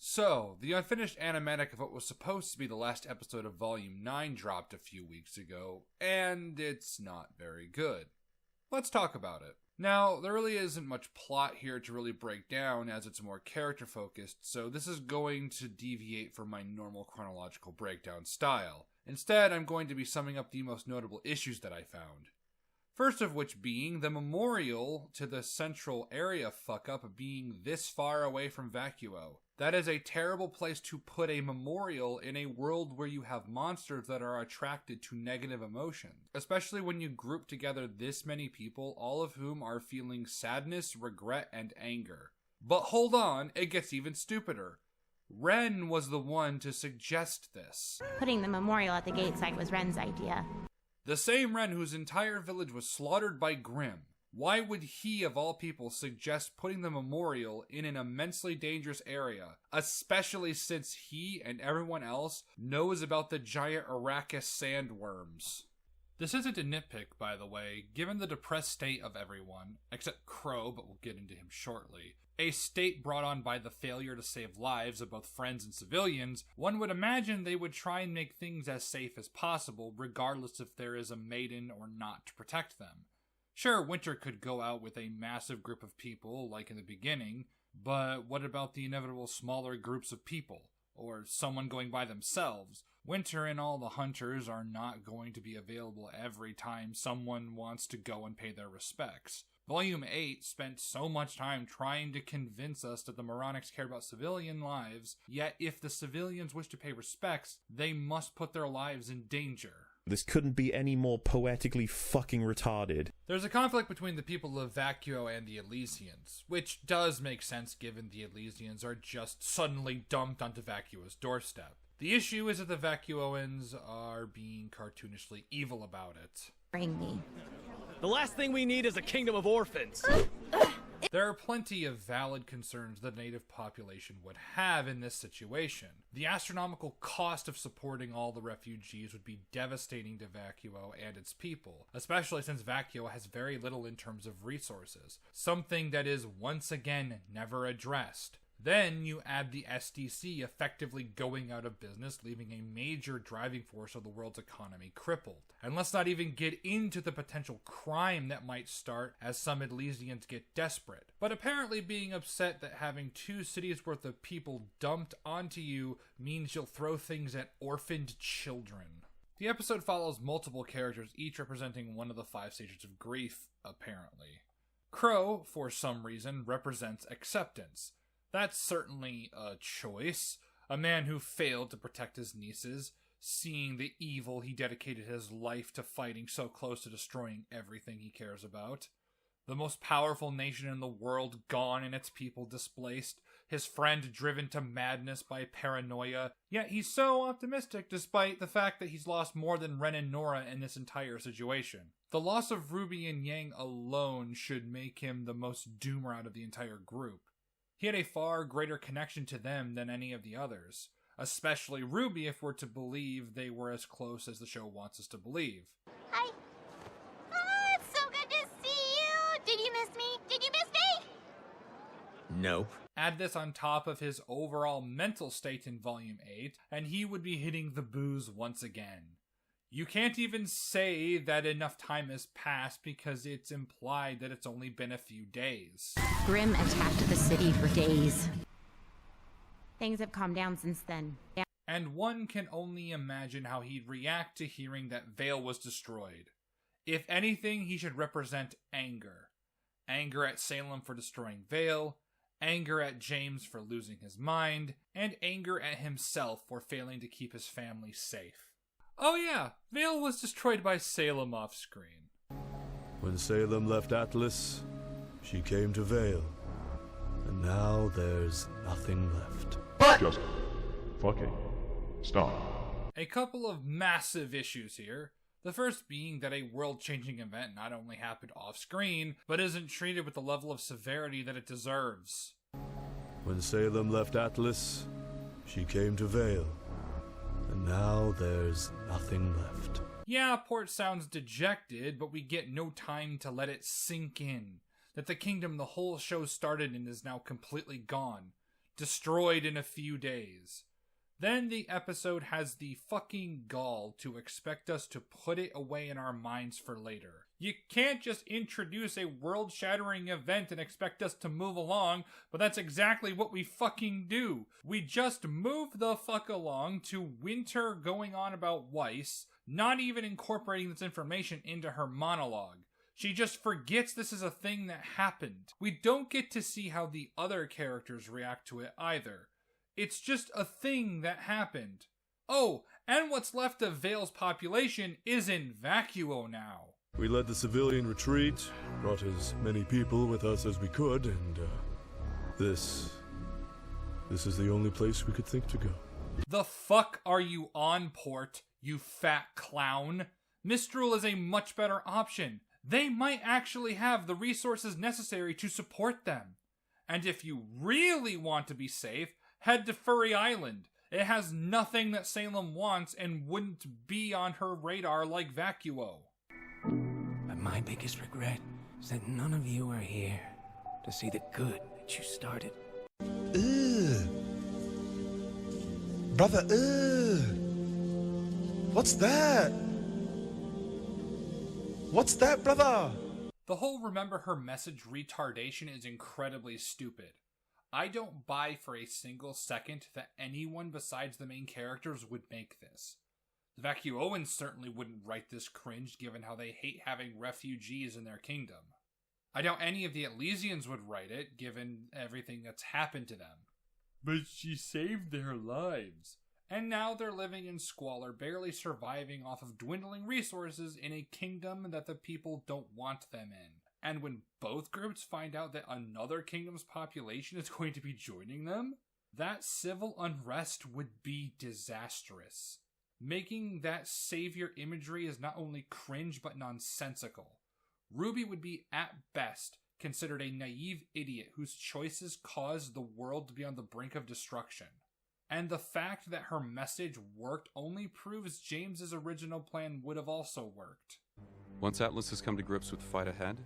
So, the unfinished animatic of what was supposed to be the last episode of Volume 9 dropped a few weeks ago, and it's not very good. Let's talk about it. Now, there really isn't much plot here to really break down as it's more character-focused, so this is going to deviate from my normal chronological breakdown style. Instead, I'm going to be summing up the most notable issues that I found. First of which being the memorial to the central area fuck-up being this far away from Vacuo. That is a terrible place to put a memorial in a world where you have monsters that are attracted to negative emotions. Especially when you group together this many people, all of whom are feeling sadness, regret, and anger. But hold on, it gets even stupider. Ren was the one to suggest this. Putting the memorial at the gate site was Ren's idea. The same Ren whose entire village was slaughtered by Grimm. Why would he, of all people, suggest putting the memorial in an immensely dangerous area, especially since he and everyone else knows about the giant Arrakis sandworms? This isn't a nitpick, by the way, given the depressed state of everyone, except Crow, but we'll get into him shortly. A state brought on by the failure to save lives of both friends and civilians, one would imagine they would try and make things as safe as possible, regardless if there is a maiden or not to protect them. Sure, Winter could go out with a massive group of people, like in the beginning, but what about the inevitable smaller groups of people? Or someone going by themselves? Winter and all the hunters are not going to be available every time someone wants to go and pay their respects. Volume 8 spent so much time trying to convince us that the Moronics care about civilian lives, yet if the civilians wish to pay respects, they must put their lives in danger. This couldn't be any more poetically fucking retarded. There's a conflict between the people of Vacuo and the Elysians, which does make sense given the Elysians are just suddenly dumped onto Vacuo's doorstep. The issue is that the Vacuoans are being cartoonishly evil about it. Bring me. The last thing we need is a kingdom of orphans. There are plenty of valid concerns the native population would have in this situation. The astronomical cost of supporting all the refugees would be devastating to Vacuo and its people, especially since Vacuo has very little in terms of resources, something that is once again never addressed. Then you add the SDC effectively going out of business, leaving a major driving force of the world's economy crippled. And let's not even get into the potential crime that might start as some Elysians get desperate. But apparently being upset that having 2 cities worth of people dumped onto you means you'll throw things at orphaned children. The episode follows multiple characters, each representing one of the 5 stages of grief, apparently. Crow, for some reason, represents acceptance. That's certainly a choice. A man who failed to protect his nieces, seeing the evil he dedicated his life to fighting so close to destroying everything he cares about. The most powerful nation in the world gone and its people displaced. His friend driven to madness by paranoia. Yet he's so optimistic despite the fact that he's lost more than Ren and Nora in this entire situation. The loss of RWBY and Yang alone should make him the most doomer out of the entire group. He had a far greater connection to them than any of the others, especially RWBY if we're to believe they were as close as the show wants us to believe. Hi. Oh, it's so good to see you. Did you miss me? Did you miss me? Nope. Add this on top of his overall mental state in Volume 8, and he would be hitting the booze once again. You can't even say that enough time has passed because it's implied that it's only been a few days. Grimm attacked the city for days. Things have calmed down since then. And one can only imagine how he'd react to hearing that Vale was destroyed. If anything, he should represent anger. Anger at Salem for destroying Vale, anger at James for losing his mind, and anger at himself for failing to keep his family safe. Oh yeah, Vale was destroyed by Salem off-screen. When Salem left Atlas, she came to Vale. And now there's nothing left. Just fucking stop. A couple of massive issues here. The first being that a world-changing event not only happened off-screen, but isn't treated with the level of severity that it deserves. When Salem left Atlas, she came to Vale. And now there's nothing left. Yeah, Port sounds dejected, but we get no time to let it sink in. That the kingdom the whole show started in is now completely gone. destroyed in a few days. Then the episode has the fucking gall to expect us to put it away in our minds for later. You can't just introduce a world-shattering event and expect us to move along, but that's exactly what we fucking do. We just move the fuck along to Winter going on about Weiss, not even incorporating this information into her monologue. She just forgets this is a thing that happened. We don't get to see how the other characters react to it either. It's just a thing that happened. Oh, and what's left of Vale's population is in Vacuo now. We led the civilian retreat, brought as many people with us as we could, and this is the only place we could think to go. The fuck are you on, Port, you fat clown? Mistral is a much better option. They might actually have the resources necessary to support them. And if you really want to be safe, head to Furry Island. It has nothing that Salem wants and wouldn't be on her radar like Vacuo. But my biggest regret is that none of you are here to see the good that you started. Ugh. Brother, ugh. What's that? What's that, brother? The whole remember her message retardation is incredibly stupid. I don't buy for a single second that anyone besides the main characters would make this. The Vacuoans certainly wouldn't write this cringe given how they hate having refugees in their kingdom. I doubt any of the Elysians would write it given everything that's happened to them. But she saved their lives. And now they're living in squalor, barely surviving off of dwindling resources in a kingdom that the people don't want them in. And when both groups find out that another kingdom's population is going to be joining them, that civil unrest would be disastrous. Making that savior imagery is not only cringe but nonsensical. RWBY would be, at best, considered a naive idiot whose choices caused the world to be on the brink of destruction. And the fact that her message worked only proves James's original plan would have also worked. Once Atlas has come to grips with the fight ahead,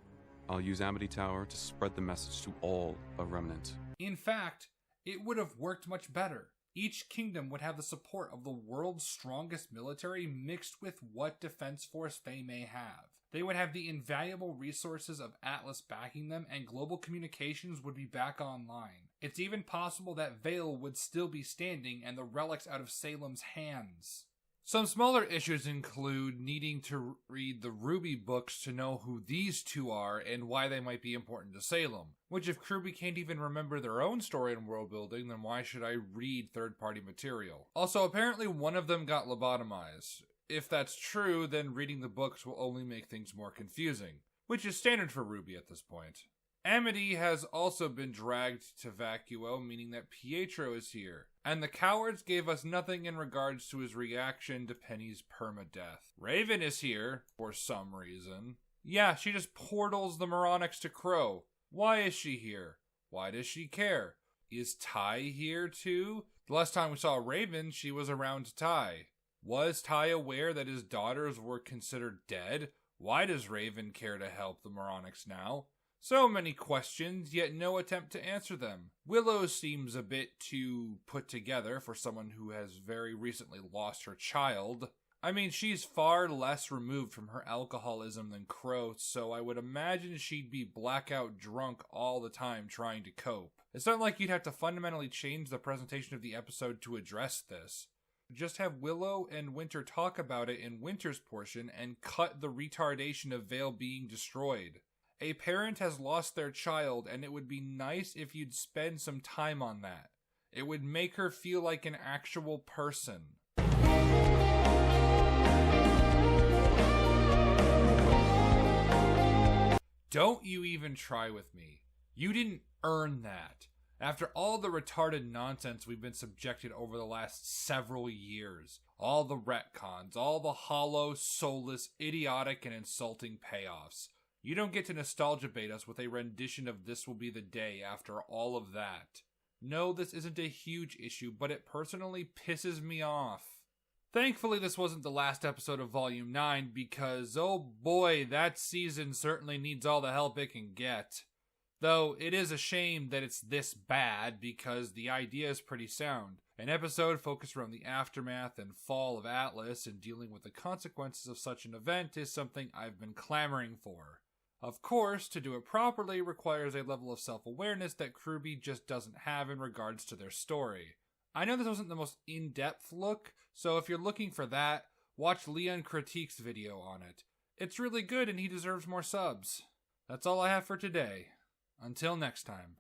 I'll use Amity Tower to spread the message to all of Remnant. In fact, it would have worked much better. Each kingdom would have the support of the world's strongest military mixed with what defense force they may have. They would have the invaluable resources of Atlas backing them, and global communications would be back online. It's even possible that Vale would still be standing and the relics out of Salem's hands. Some smaller issues include needing to read the RWBY books to know who these two are and why they might be important to Salem. Which if RWBY can't even remember their own story and world building, then why should I read third-party material? Also, apparently one of them got lobotomized. If that's true, then reading the books will only make things more confusing, which is standard for RWBY at this point. Amity has also been dragged to Vacuo, meaning that Pietro is here, and the cowards gave us nothing in regards to his reaction to Penny's permadeath. Raven is here, for some reason. Yeah, she just portals the Moronics to Crow. Why is she here? Why does she care? Is Ty here too? The last time we saw Raven, she was around Ty. Was Ty aware that his daughters were considered dead? Why does Raven care to help the Moronics now? So many questions, yet no attempt to answer them. Willow seems a bit too put together for someone who has very recently lost her child. I mean, she's far less removed from her alcoholism than Crow, so I would imagine she'd be blackout drunk all the time trying to cope. It's not like you'd have to fundamentally change the presentation of the episode to address this. Just have Willow and Winter talk about it in Winter's portion and cut the retardation of Vale being destroyed. A parent has lost their child, and it would be nice if you'd spend some time on that. It would make her feel like an actual person. Don't you even try with me. You didn't earn that. After all the retarded nonsense we've been subjected over the last several years, all the retcons, all the hollow, soulless, idiotic, and insulting payoffs, you don't get to nostalgia bait us with a rendition of This Will Be the Day after all of that. No, this isn't a huge issue, but it personally pisses me off. Thankfully, this wasn't the last episode of Volume 9 because, oh boy, that season certainly needs all the help it can get. Though it is a shame that it's this bad because the idea is pretty sound. An episode focused around the aftermath and fall of Atlas and dealing with the consequences of such an event is something I've been clamoring for. Of course, to do it properly requires a level of self-awareness that RWBY just doesn't have in regards to their story. I know this wasn't the most in-depth look, so if you're looking for that, watch Leon Critique's video on it. It's really good and he deserves more subs. That's all I have for today. Until next time.